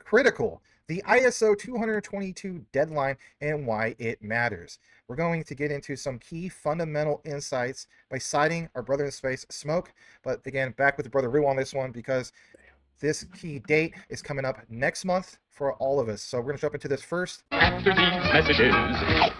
critical, the ISO 222 deadline and why it matters. We're going to get into some key fundamental insights by citing our brother in space, Smoke. But again, back with the brother Rue on this one because this key date is coming up next month for all of us. So we're going to jump into this first. After these messages,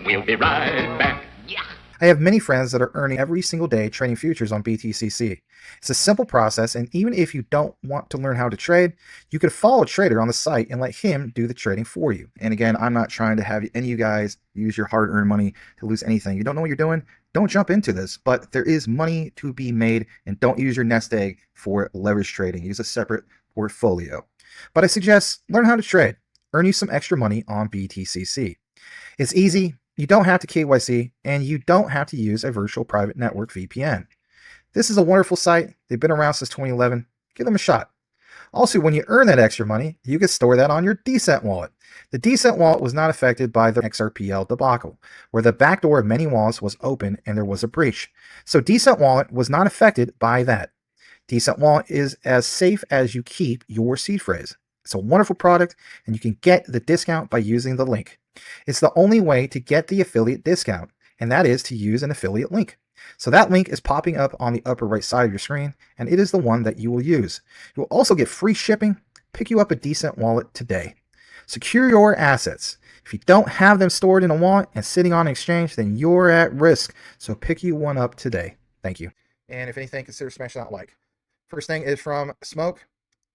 we'll be right back. Yeah. I have many friends that are earning every single day trading futures on BTCC. It's a simple process, and even if you don't want to learn how to trade, you could follow a trader on the site and let him do the trading for you. And again, I'm not trying to have any of you guys use your hard-earned money to lose anything. You don't know what you're doing? Don't jump into this, but there is money to be made, and don't use your nest egg for leverage trading. Use a separate portfolio. But I suggest learn how to trade. Earn you some extra money on BTCC. It's easy. You don't have to KYC, and you don't have to use a virtual private network VPN. This is a wonderful site. They've been around since 2011. Give them a shot. Also, when you earn that extra money, you can store that on your Decent wallet. The Decent wallet was not affected by the XRPL debacle, where the backdoor of many wallets was open and there was a breach. So Decent wallet was not affected by that. Decent wallet is as safe as you keep your seed phrase. It's a wonderful product, and you can get the discount by using the link. It's the only way to get the affiliate discount, and that is to use an affiliate link. So that link is popping up on the upper right side of your screen, and it is the one that you will use. You will also get free shipping. Pick you up a Decent wallet today. Secure your assets. If you don't have them stored in a wallet and sitting on an exchange, then you're at risk. So pick you one up today. Thank you. And if anything, consider smashing that like. First thing is from Smoke.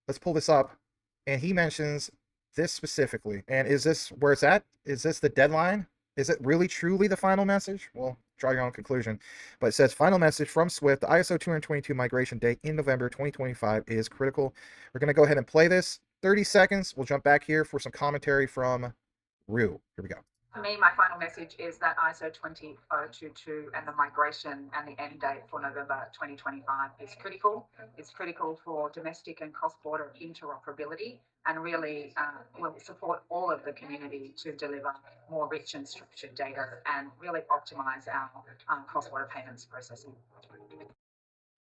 Let's pull this up. And he mentions this specifically. And is this where it's at? Is this the deadline? Is it really truly the final message? Well, draw your own conclusion. But it says final message from Swift. The ISO 222 migration date in November 2025 is critical. We're going to go ahead and play this. 30 seconds. We'll jump back here for some commentary from Rue. Here we go. For me, my final message is that ISO 20022 and the migration and the end date for November 2025 is critical. It's critical for domestic and cross-border interoperability, and really will support all of the community to deliver more rich and structured data and really optimize our cross-border payments processing.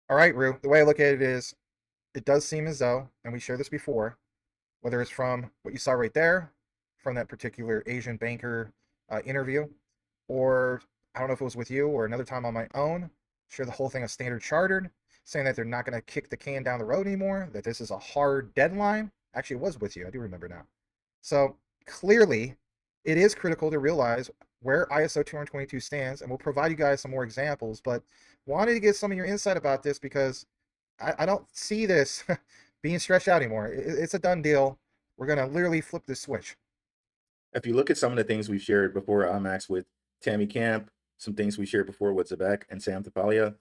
All right, Rue. The way I look at it is, it does seem as though, and we shared this before, whether it's from what you saw right there, from that particular Asian banker interview, or I don't know if it was with you or another time on my own, share the whole thing of Standard Chartered, saying that they're not going to kick the can down the road anymore, that this is a hard deadline. Actually, it was with you. I do remember now. So clearly, it is critical to realize where ISO 222 stands, and we'll provide you guys some more examples, but wanted to get some of your insight about this because I don't see this being stretched out anymore. It's a done deal. We're going to literally flip this switch. If you look at some of the things we've shared before, Max, with Tammy Camp, some things we shared before with Zabek and Sam Tapalia,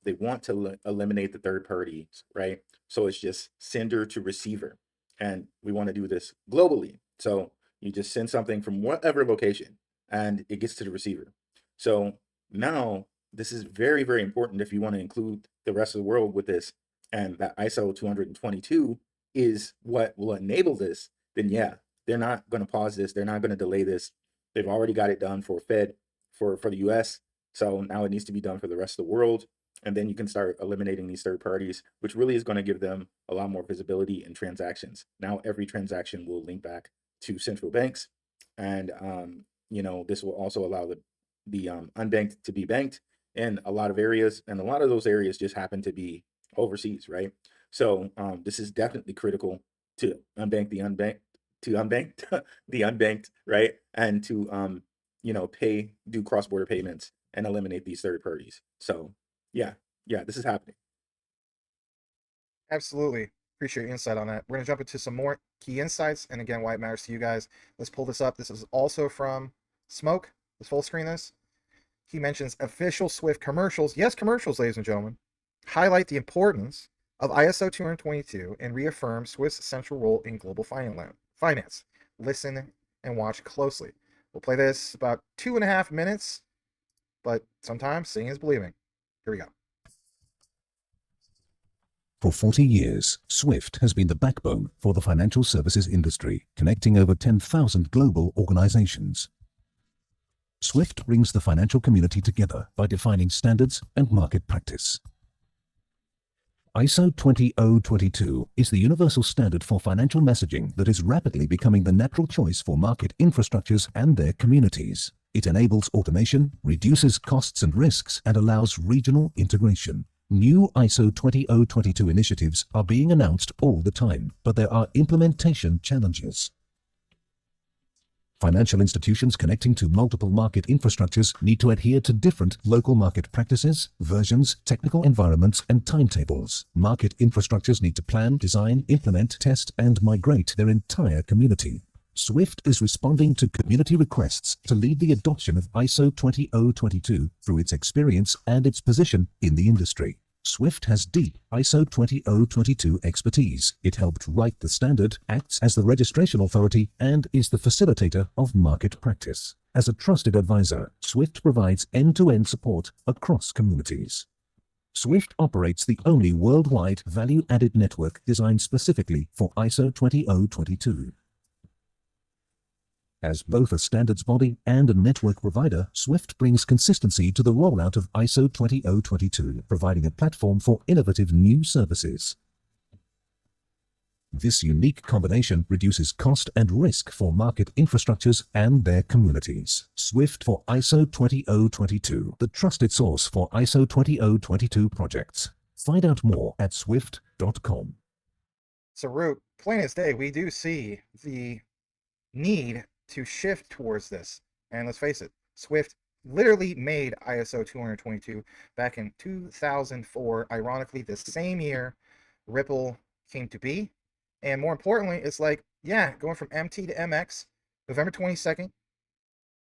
they want to eliminate the third parties, right? So it's just sender to receiver. And we want to do this globally. So you just send something from whatever location and it gets to the receiver. So now this is very, very important if you want to include the rest of the world with this. And that ISO 222 is what will enable this. Then yeah, they're not going to pause this. They're not going to delay this. They've already got it done for Fed, for the US. So now it needs to be done for the rest of the world. And then you can start eliminating these third parties, which really is going to give them a lot more visibility in transactions. Now every transaction will link back to central banks. And, this will also allow the unbanked to be banked in a lot of areas. And a lot of those areas just happen to be overseas, right? So this is definitely critical to unbank the unbanked, the unbanked, right? And to, do cross-border payments and eliminate these third parties. So yeah, this is happening. Absolutely. Appreciate your insight on that. We're going to jump into some more key insights and again, why it matters to you guys. Let's pull this up. This is also from Smoke. Let's full screen this. He mentions official Swift commercials. Yes, commercials, ladies and gentlemen. Highlight the importance of ISO 222 and reaffirm Swift's central role in global finance. Listen and watch closely. We'll play this about 2.5 minutes, but sometimes seeing is believing. Here we go. For 40 years, SWIFT has been the backbone for the financial services industry, connecting over 10,000 global organizations. SWIFT brings the financial community together by defining standards and market practice. ISO 20022 is the universal standard for financial messaging that is rapidly becoming the natural choice for market infrastructures and their communities. It enables automation, reduces costs and risks, and allows regional integration. New ISO 20022 initiatives are being announced all the time, but there are implementation challenges. Financial institutions connecting to multiple market infrastructures need to adhere to different local market practices, versions, technical environments, and timetables. Market infrastructures need to plan, design, implement, test, and migrate their entire community. SWIFT is responding to community requests to lead the adoption of ISO 20022 through its experience and its position in the industry. SWIFT has deep ISO 20022 expertise. It helped write the standard, acts as the registration authority, and is the facilitator of market practice. As a trusted advisor, SWIFT provides end-to-end support across communities. SWIFT operates the only worldwide value-added network designed specifically for ISO 20022. As both a standards body and a network provider, SWIFT brings consistency to the rollout of ISO 20022, providing a platform for innovative new services. This unique combination reduces cost and risk for market infrastructures and their communities. SWIFT for ISO 20022, the trusted source for ISO 20022 projects. Find out more at swift.com. So, Root, plain as day, we do see the need to shift towards this. And let's face it, Swift literally made ISO 222 back in 2004. Ironically, the same year Ripple came to be. And more importantly, it's like, yeah, going from MT to MX, November 22nd,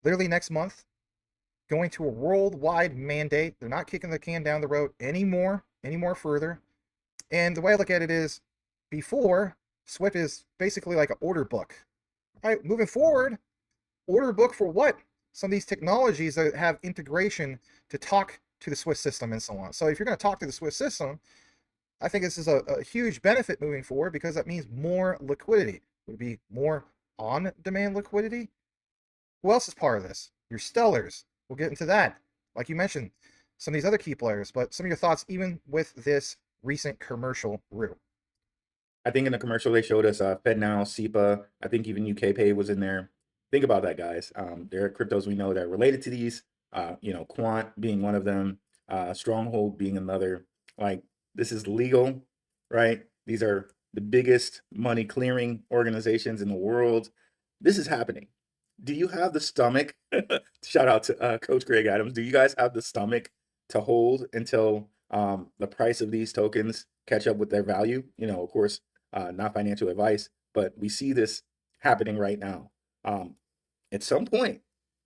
literally next month, going to a worldwide mandate. They're not kicking the can down the road anymore further. And the way I look at it is, before, Swift is basically like an order book. All right, moving forward, order book for what? Some of these technologies that have integration to talk to the Swift system and so on. So if you're going to talk to the Swift system, I think this is a huge benefit moving forward, because that means more liquidity. Would it be more on-demand liquidity? Who else is part of this? Your Stellars. We'll get into that. Like you mentioned, some of these other key players, but some of your thoughts even with this recent commercial, Rue. I think in the commercial they showed us FedNow, SEPA. I think even UK Pay was in there. Think about that, guys. There are cryptos we know that are related to these. Quant being one of them, Stronghold being another. Like, this is legal, right? These are the biggest money clearing organizations in the world. This is happening. Do you have the stomach? Shout out to Coach Greg Adams. Do you guys have the stomach to hold until the price of these tokens catch up with their value? Of course, not financial advice, but we see this happening right now. At some point,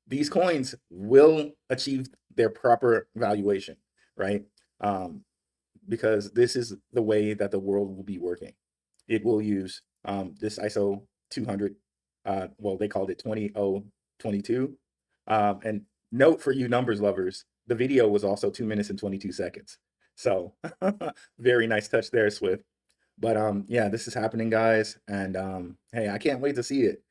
these coins will achieve their proper valuation, right? Because this is the way that the world will be working. It will use this ISO 200, well, they called it 20022. And note for you numbers lovers, the video was also 2 minutes and 22 seconds. So very nice touch there, Swift. But yeah, this is happening, guys. And hey, I can't wait to see it.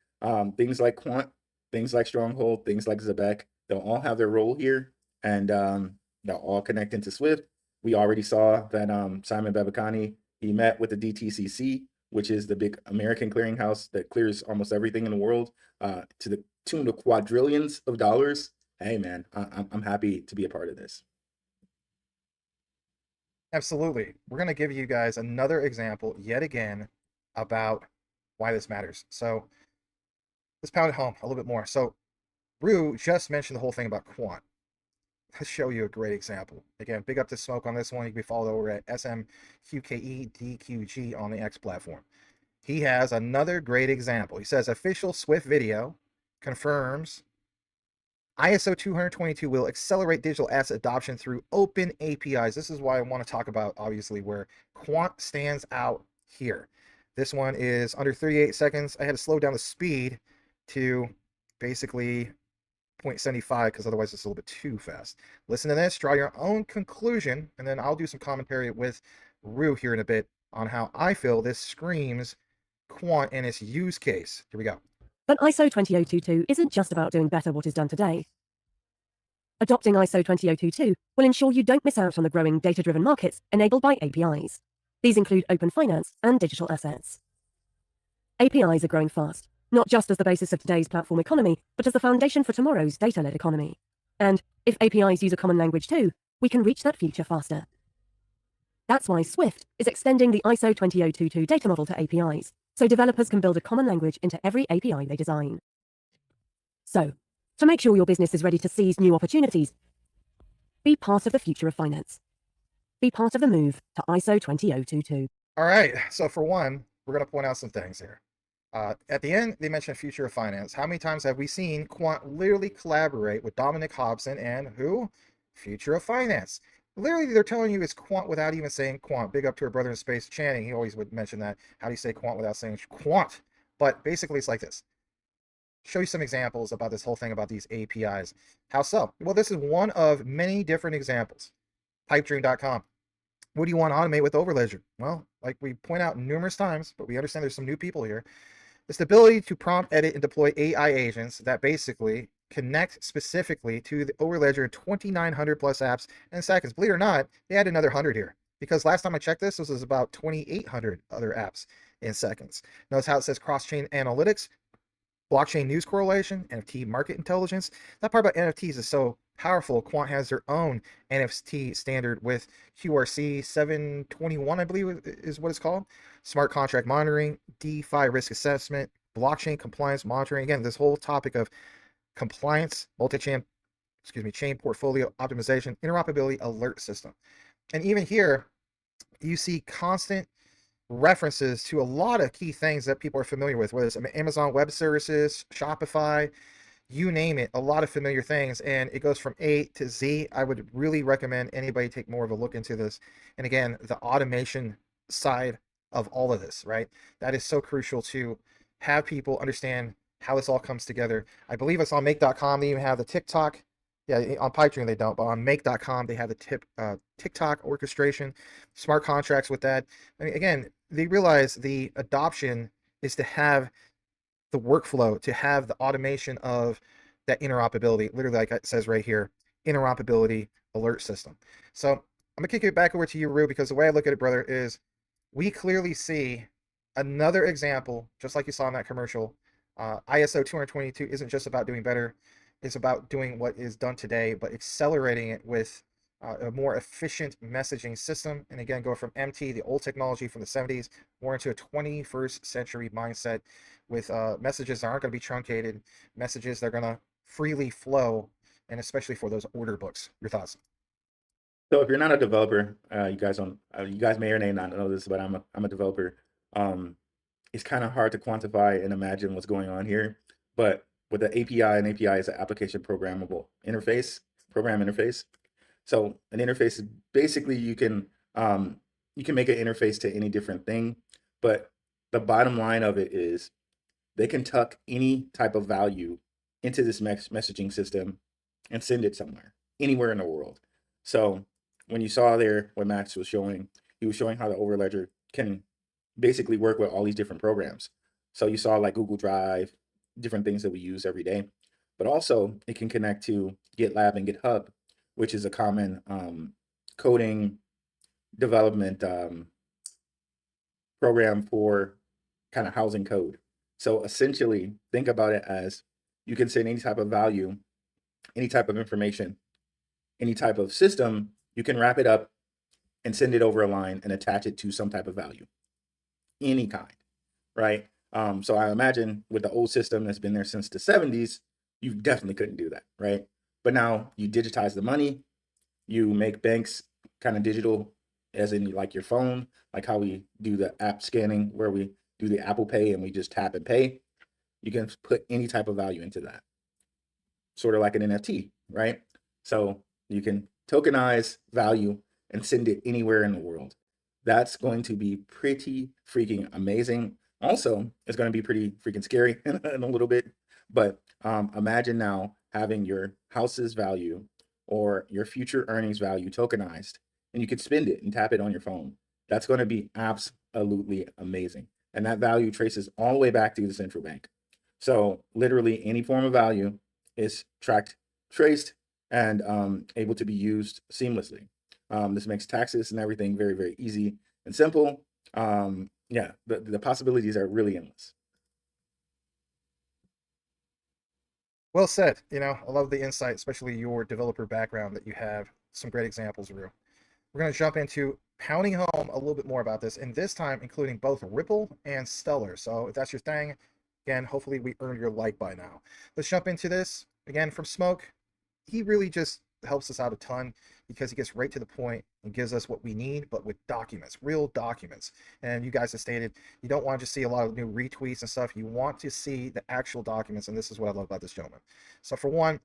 Things like Quant, things like Stronghold, things like Zebek, they'll all have their role here, and they'll all connect into Swift. We already saw that Simon Babakani, he met with the DTCC, which is the big American clearinghouse that clears almost everything in the world, to the tune of quadrillions of dollars. Hey, man, I'm happy to be a part of this. Absolutely. We're going to give you guys another example yet again about why this matters. So let's pound it home a little bit more. So Rue just mentioned the whole thing about Quant. Let's show you a great example. Again, big up to Smoke on this one. You can be followed over at SMQKEDQG on the X platform. He has another great example. He says, official Swift video confirms ISO 222 will accelerate digital asset adoption through open APIs. This is why I want to talk about, obviously, where Quant stands out here. This one is under 38 seconds. I had to slow down the speed to basically 0.75 because otherwise it's a little bit too fast. Listen to this, draw your own conclusion, and then I'll do some commentary with Rue here in a bit on how I feel this screams Quant and its use case. Here we go. But ISO 20022 isn't just about doing better what is done today. Adopting ISO 20022 will ensure you don't miss out on the growing data-driven markets enabled by APIs. These include open finance and digital assets. APIs are growing fast, not just as the basis of today's platform economy, but as the foundation for tomorrow's data-led economy. And if APIs use a common language too, we can reach that future faster. That's why Swift is extending the ISO 20022 data model to APIs, so developers can build a common language into every API they design. So, to make sure your business is ready to seize new opportunities, be part of the future of finance. Be part of the move to ISO 20022. All right. So for one, we're going to point out some things here. At the end, they mentioned future of finance. How many times have we seen Quant literally collaborate with Dominic Hobson and who? Future of finance. Literally, they're telling you it's Quant without even saying Quant. Big up to our brother in space, Channing. He always would mention that. How do you say Quant without saying Quant? But basically, it's like this. Show you some examples about this whole thing about these APIs. How so? Well, this is one of many different examples. Pipedream.com. What do you want to automate with Overledger? Well, like we point out numerous times, but we understand there's some new people here. It's the ability to prompt, edit, and deploy AI agents that basically connect specifically to the Overledger 2,900 plus apps in seconds. Believe it or not, they had another 100 here because last time I checked this was about 2,800 other apps in seconds. Notice how it says cross-chain analytics, blockchain news correlation, NFT market intelligence. That part about NFTs is so powerful. Quant has their own NFT standard with QRC 721, I believe is what it's called. Smart contract monitoring, DeFi risk assessment, blockchain compliance monitoring. Again, this whole topic of compliance, multi-chain, chain portfolio optimization, interoperability alert system. And even here, you see constant references to a lot of key things that people are familiar with, whether it's Amazon Web Services, Shopify, you name it, a lot of familiar things, and it goes from A to Z. I would really recommend anybody take more of a look into this. And again, the automation side of all of this, right? That is so crucial to have people understand how this all comes together. I believe it's on make.com. They even have the TikTok. Yeah, on Pipedream they don't, but on make.com they have the TikTok orchestration, smart contracts with that. I mean, again, they realize the adoption is to have the workflow, to have the automation of that interoperability, literally like it says right here, interoperability alert system. So I'm gonna kick it back over to you, Rue, because the way I look at it, brother, is we clearly see another example, just like you saw in that commercial. ISO 222 isn't just about doing better. It's about doing what is done today, but accelerating it with a more efficient messaging system. And again, go from MT, the old technology from the 70s, more into a 21st century mindset with messages that aren't going to be truncated, messages that are going to freely flow, and especially for those order books. Your thoughts? So if you're not a developer, you guys may or may not know this, but I'm a developer. It's kind of hard to quantify and imagine what's going on here, but with the API, and API is an application programmable interface, program interface. So an interface is basically you can make an interface to any different thing, but the bottom line of it is they can tuck any type of value into this messaging system and send it somewhere, anywhere in the world. So when you saw there what Max was showing, he was showing how the Overledger can basically work with all these different programs. So you saw like Google Drive, different things that we use every day, but also it can connect to GitLab and GitHub, which is a common coding development program for kind of housing code. So essentially, think about it as you can send any type of value, any type of information, any type of system, you can wrap it up and send it over a line and attach it to some type of value, any kind, right? So I imagine with the old system that's been there since the 70s, you definitely couldn't do that, right? But now you digitize the money, you make banks kind of digital, as in like your phone, like how we do the app scanning where we do the Apple Pay and we just tap and pay. You can put any type of value into that, sort of like an NFT, right? So you can tokenize value and send it anywhere in the world. That's going to be pretty freaking amazing. Also, it's going to be pretty freaking scary in a little bit, but imagine now having your house's value or your future earnings value tokenized, and you could spend it and tap it on your phone. That's going to be absolutely amazing. And that value traces all the way back to the central bank. So literally any form of value is tracked, traced, and able to be used seamlessly. This makes taxes and everything very, very easy. and simple. Yeah, the possibilities are really endless. Well said. You know, I love the insight, especially your developer background that you have. Some great examples, Rue. We're going to jump into pounding home a little bit more about this, and this time including both Ripple and Stellar. So if that's your thing, again, hopefully we earned your like by now. Let's jump into this. Again, from Smoke, he really just helps us out a ton because he gets right to the point and gives us what we need, but with documents, real documents. And you guys have stated you don't want to just see a lot of new retweets and stuff. You want to see the actual documents, and this is what I love about this gentleman. So for one,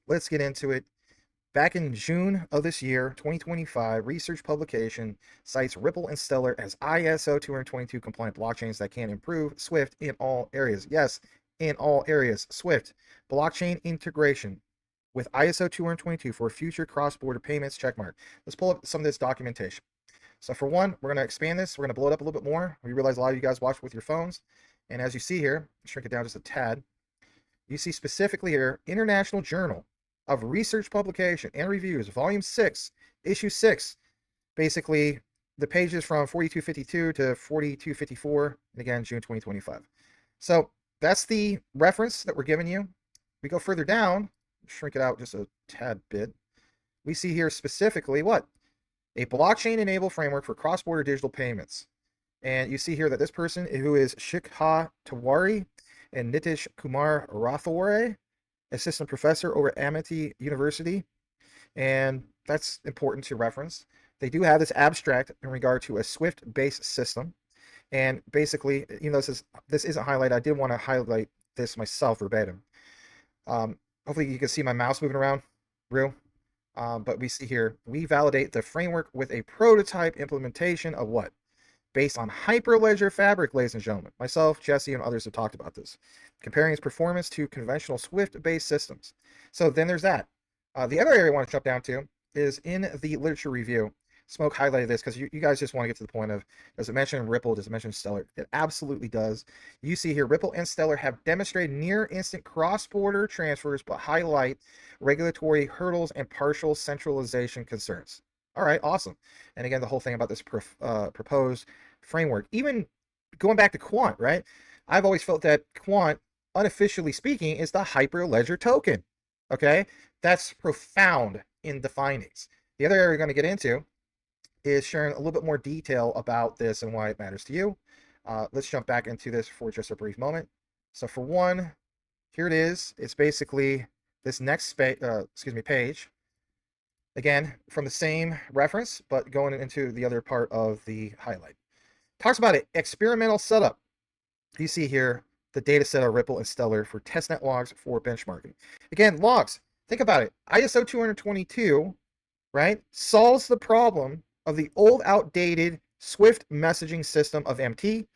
let's get into it. Back in June of this year, 2025, research publication cites Ripple and Stellar as ISO 222 compliant blockchains that can improve Swift in all areas. Yes, in all areas. Swift blockchain integration with ISO 222 for future cross-border payments, checkmark. Let's pull up some of this documentation. So for one, we're going to expand this. We're going to blow it up a little bit more. We realize a lot of you guys watch with your phones. And as you see here, shrink it down just a tad. You see specifically here, International Journal of Research Publication and Reviews, Volume 6, Issue 6. Basically, the pages from 4252 to 4254, and again, June 2025. So that's the reference that we're giving you. We go further down, shrink it out just a tad bit. We see here specifically what? A blockchain-enabled framework for cross-border digital payments. And you see here that this person, who is Shikha Tiwari and Nitish Kumar Rathore, assistant professor over at Amity University, and that's important to reference. They do have this abstract in regard to a Swift-based system, and basically, you know, this isn't highlighted. I did want to highlight this myself verbatim. Hopefully, you can see my mouse moving around, real. But we see here, we validate the framework with a prototype implementation of what? Based on Hyperledger Fabric, ladies and gentlemen. Myself, Jesse, and others have talked about this, comparing its performance to conventional Swift-based systems. So then there's that. The other area I want to jump down to is in the literature review. Smoke highlighted this because you guys just want to get to the point of, does it mention Ripple? Does it mention Stellar? It absolutely does. You see here, Ripple and Stellar have demonstrated near instant cross-border transfers, but highlight regulatory hurdles and partial centralization concerns. All right, awesome. And again, the whole thing about this proposed framework, even going back to Quant, right? I've always felt that Quant, unofficially speaking, is the Hyperledger token. Okay, that's profound in the findings. The other area we're going to get into is sharing a little bit more detail about this and why it matters to you. Let's jump back into this for just a brief moment. So for one, here it is. It's basically this next page. Again, from the same reference, but going into the other part of the highlight. Talks about it, experimental setup. You see here the data set of Ripple and Stellar for testnet logs for benchmarking. Again, logs, think about it. ISO 222, right, solves the problem of the old outdated Swift messaging system of MT.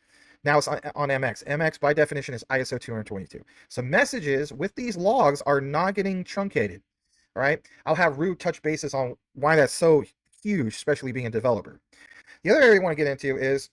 Now it's on MX. MX by definition is ISO 222. So messages with these logs are not getting truncated. All right. I'll have Rue touch bases on why that's so huge, especially being a developer. The other area I want to get into is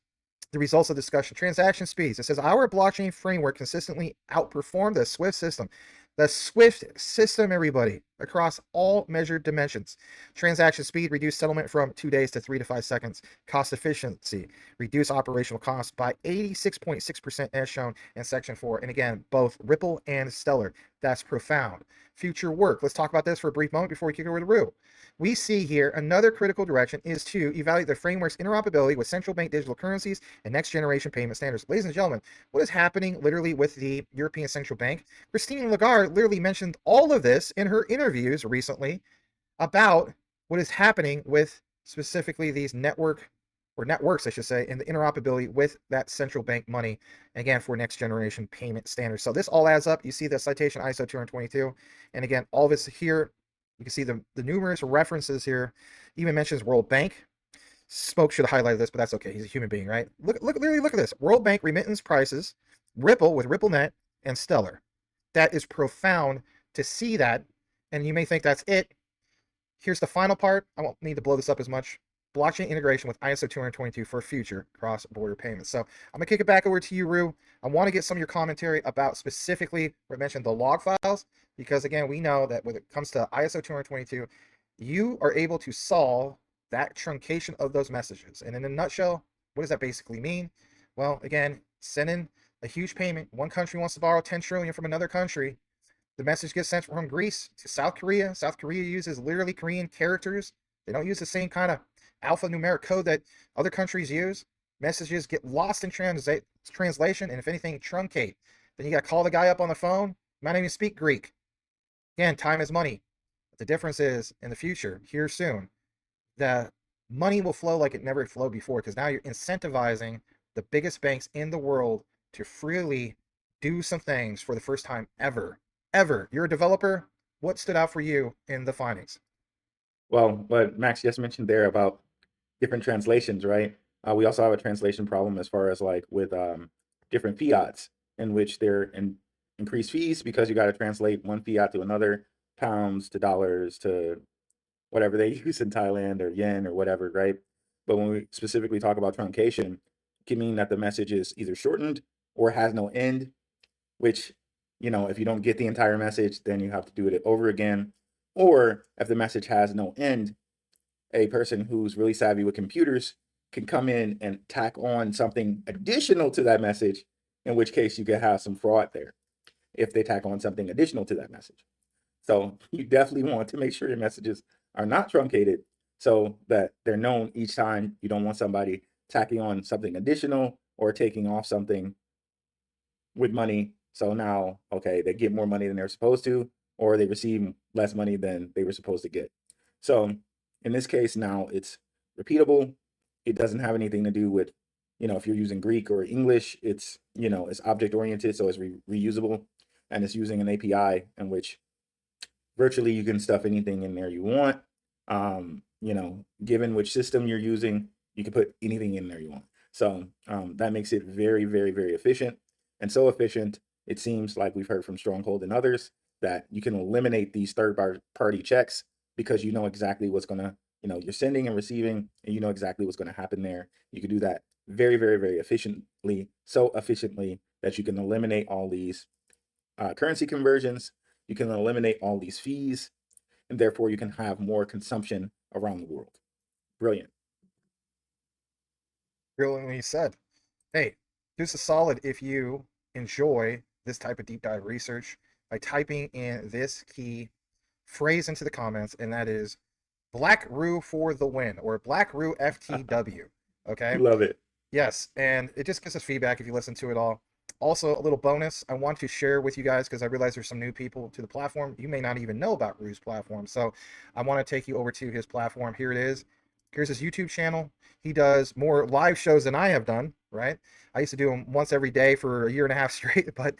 the results of discussion. Transaction speeds. It says our blockchain framework consistently outperformed the Swift system. The Swift system, everybody, across all measured dimensions. Transaction speed, reduced settlement from 2 days to 3 to 5 seconds. Cost efficiency, reduce operational costs by 86.6% as shown in section 4. And again, both Ripple and Stellar. That's profound. Future work. Let's talk about this for a brief moment before we kick over to Rue. We see here another critical direction is to evaluate the framework's interoperability with central bank digital currencies and next generation payment standards. Ladies and gentlemen, what is happening literally with the European Central Bank? Christine Lagarde literally mentioned all of this in her interviews recently about what is happening with specifically these networks, I should say, and the interoperability with that central bank money, again, for next generation payment standards. So this all adds up. You see the citation ISO 222, and again, all of this here. You can see the numerous references here. Even mentions World Bank. Smoke should have highlighted this, but that's okay. He's a human being, right? Literally look at this. World Bank remittance prices, Ripple with RippleNet, and Stellar. That is profound to see that. And you may think that's it. Here's the final part. I won't need to blow this up as much. Blockchain integration with ISO 222 for future cross-border payments. So I'm going to kick it back over to you, Rue. I want to get some of your commentary about specifically, we mentioned the log files, because again, we know that when it comes to ISO 222, you are able to solve that truncation of those messages. And in a nutshell, what does that basically mean? Well, again, sending a huge payment. One country wants to borrow 10 trillion from another country. The message gets sent from Greece to South Korea. South Korea uses literally Korean characters. They don't use the same kind of alphanumeric code that other countries use. Messages get lost in translation, and if anything, truncate. Then you got to call the guy up on the phone. You might not even speak Greek. Again, time is money. But the difference is, in the future, here soon, the money will flow like it never flowed before, because now you're incentivizing the biggest banks in the world to freely do some things for the first time ever. You're a developer. What stood out for you in the findings? Well, what Max just mentioned there about different translations, right? We also have a translation problem as far as like with different fiats, in which they're increased fees because you got to translate one fiat to another, pounds to dollars to whatever they use in Thailand or yen or whatever, right? But when we specifically talk about truncation, it can mean that the message is either shortened or has no end, which, you know, if you don't get the entire message, then you have to do it over again. Or if the message has no end, a person who's really savvy with computers can come in and tack on something additional to that message, in which case you could have some fraud there if they tack on something additional to that message. So you definitely want to make sure your messages are not truncated so that they're known each time. You don't want somebody tacking on something additional or taking off something with money. So now, okay, they get more money than they're supposed to, or they receive less money than they were supposed to get. So in this case, now it's repeatable. It doesn't have anything to do with, you know, if you're using Greek or English, it's, you know, it's object oriented, so it's reusable, and it's using an API in which virtually you can stuff anything in there you want. You know, given which system you're using, you can put anything in there you want. So that makes it very, very, very efficient, and so efficient, it seems like we've heard from Stronghold and others that you can eliminate these third-party checks because you know exactly what's going to, you know, you're sending and receiving, and you know exactly what's going to happen there. You can do that very, very, very efficiently, so efficiently that you can eliminate all these currency conversions. You can eliminate all these fees, and therefore you can have more consumption around the world. Brilliant. Brilliantly said. Hey, here's a solid if you enjoy this type of deep dive research by typing in this key phrase into the comments, and that is Black Roo for the win, or Black Roo FTW. Okay? Love it. Yes, and it just gives us feedback if you listen to it all. Also, a little bonus I want to share with you guys, because I realize there's some new people to the platform. You may not even know about Roo's platform, so I want to take you over to his platform. Here it is. Here's his YouTube channel. He does more live shows than I have done, right? I used to do them once every day for a year and a half straight, but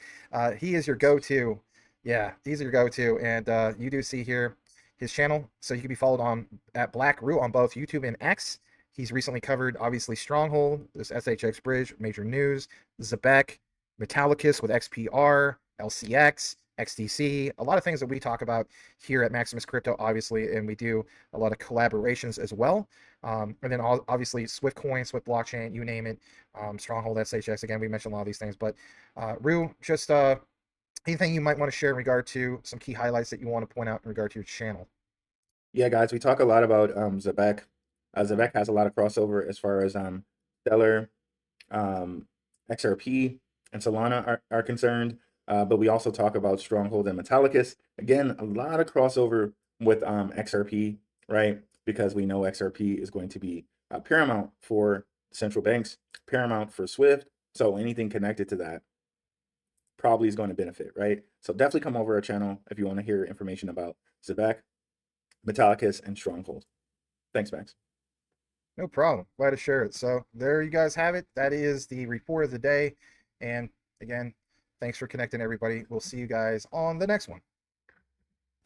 he is your go-to. Yeah, he's your go-to, and you do see here his channel, so you can be followed on at Black Roo on both YouTube and X. He's recently covered, obviously, Stronghold, this SHX Bridge, major news, Zebek, Metallicus with XPR, LCX, XDC, a lot of things that we talk about here at Maximus Crypto, obviously, and we do a lot of collaborations as well. And then obviously Swiftcoin, Swift Blockchain, you name it, Stronghold, SHX, again, we mentioned a lot of these things. But Roo, just anything you might want to share in regard to some key highlights that you want to point out in regard to your channel? Yeah, guys, we talk a lot about Zebek. Zebek has a lot of crossover as far as Stellar, XRP, and Solana are concerned. But we also talk about Stronghold and Metallicus. Again, a lot of crossover with XRP, right? Because we know XRP is going to be paramount for central banks, paramount for Swift. So anything connected to that probably is going to benefit, right? So definitely come over our channel if you want to hear information about Zebek, Metallicus, and Stronghold. Thanks, Max. No problem. Glad to share it. So there you guys have it. That is the report of the day. And again, thanks for connecting, everybody. We'll see you guys on the next one.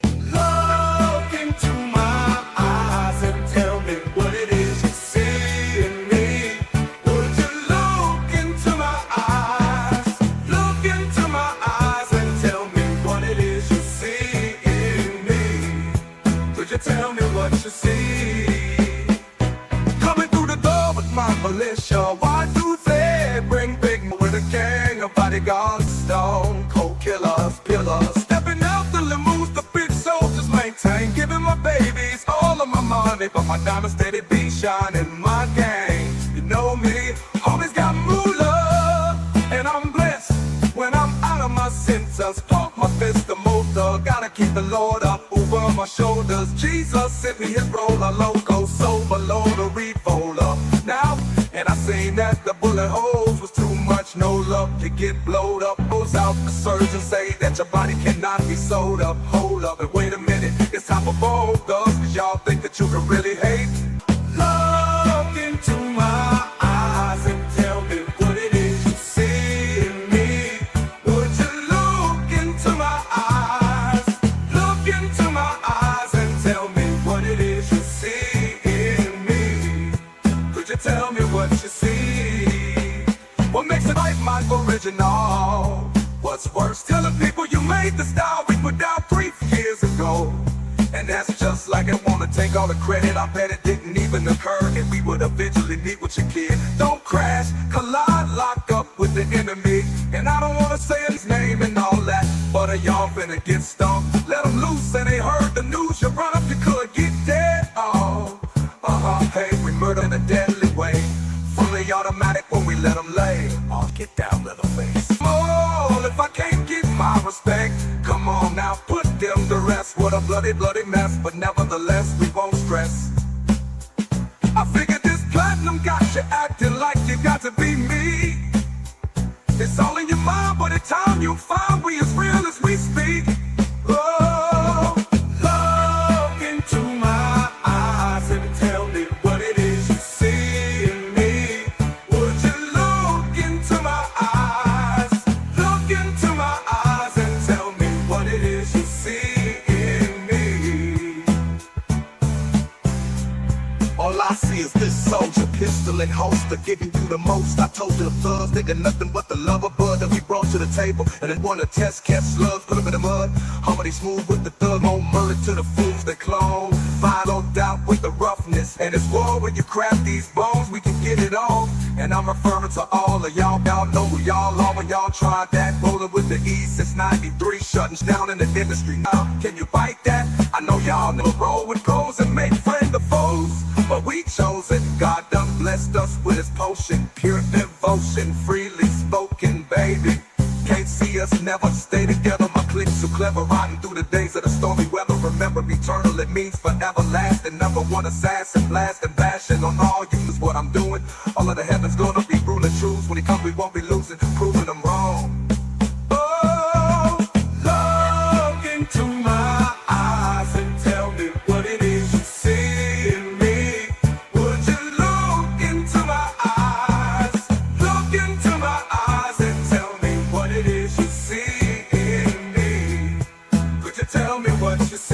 Look into my eyes and tell me what it is you see in me. Would you look into my eyes? Look into my eyes and tell me what it is you see in me. Could you tell me what you see? Coming through the door with my militia. Why do they bring big with a gang of bodyguards, stone cold killers, pillars, stepping out the limousines, the big soldiers maintain, giving my baby money, but my diamonds steady be shining. My game, you know me, always got moolah, and I'm blessed when I'm out of my sentence. Talk my fist, the motor, gotta keep the Lord up over my shoulders. Jesus sent me his roller, loco, so below the revoler. Now, and I seen that the bullet holes was too much, no love to get blowed up. Goes out, the surgeons say that your body cannot be sold up. Hold up and wait a minute, it's time for both us, cause y'all think that you can really hate. Look into my eyes and tell me what it is you see in me. Would you look into my eyes? Look into my eyes and tell me what it is you see in me. Could you tell me what you see? What makes it like my original? What's worse, telling people you made the style we put out 3 years ago. And that's just like I wanna take all the credit. I bet it didn't even occur, and we would eventually meet with your kid. Don't crash, collide, lock up with the enemy. And I don't wanna say his name and all that, but y'all finna get stumped. Let them loose and they heard the news. You run up, you could get dead. Oh, hey, we murder in a deadly way. Fully automatic when we let them lay. Oh, get down, Leatherface. Oh, if I can't get my respect, come on now, put them to rest. What a bloody, bloody mess, but nevertheless, we won't stress. I figured this platinum got you acting like you got to be me. It's all in your mind, but in time you'll find we as real as we speak. Oh, look into my eyes and tell me what it is you see in me. Would you look into my eyes? Look into my eyes and tell me what it is you see in me. All I see is this soldier, pistol and holster, giving you the most. I told you the thugs, nigga, nothing but the lover bud that we brought to the table. And they wanna test, catch slugs, put them in the mud. Harmony smooth with the thug, won't murder to the fools they clone. Follow doubt with the roughness, and it's war when you craft these bones, we can get it on. And I'm referring to all of y'all, y'all know who y'all are when y'all tried that. Rolling with the E since 93, shutting down in the industry. Now, can you bite that? I know y'all never roll with goals and make friends of foes, but we chose it. God done blessed us with his potion, pure devotion, freely spoken, baby. Can't see us never stay together. My clique's so clever, riding through the days of the stormy weather. Remember, eternal, it means forever lasting. Number one assassin, blasting, bashing on all you is what I'm doing. All of the heavens gonna be ruling truths. When he comes, we won't be losing, proving them wrong. Oh, look into my eyes and tell me what it is you see in me. Would you look into my eyes? Look into my eyes and tell me what it is you see in me. Could you tell me what you see?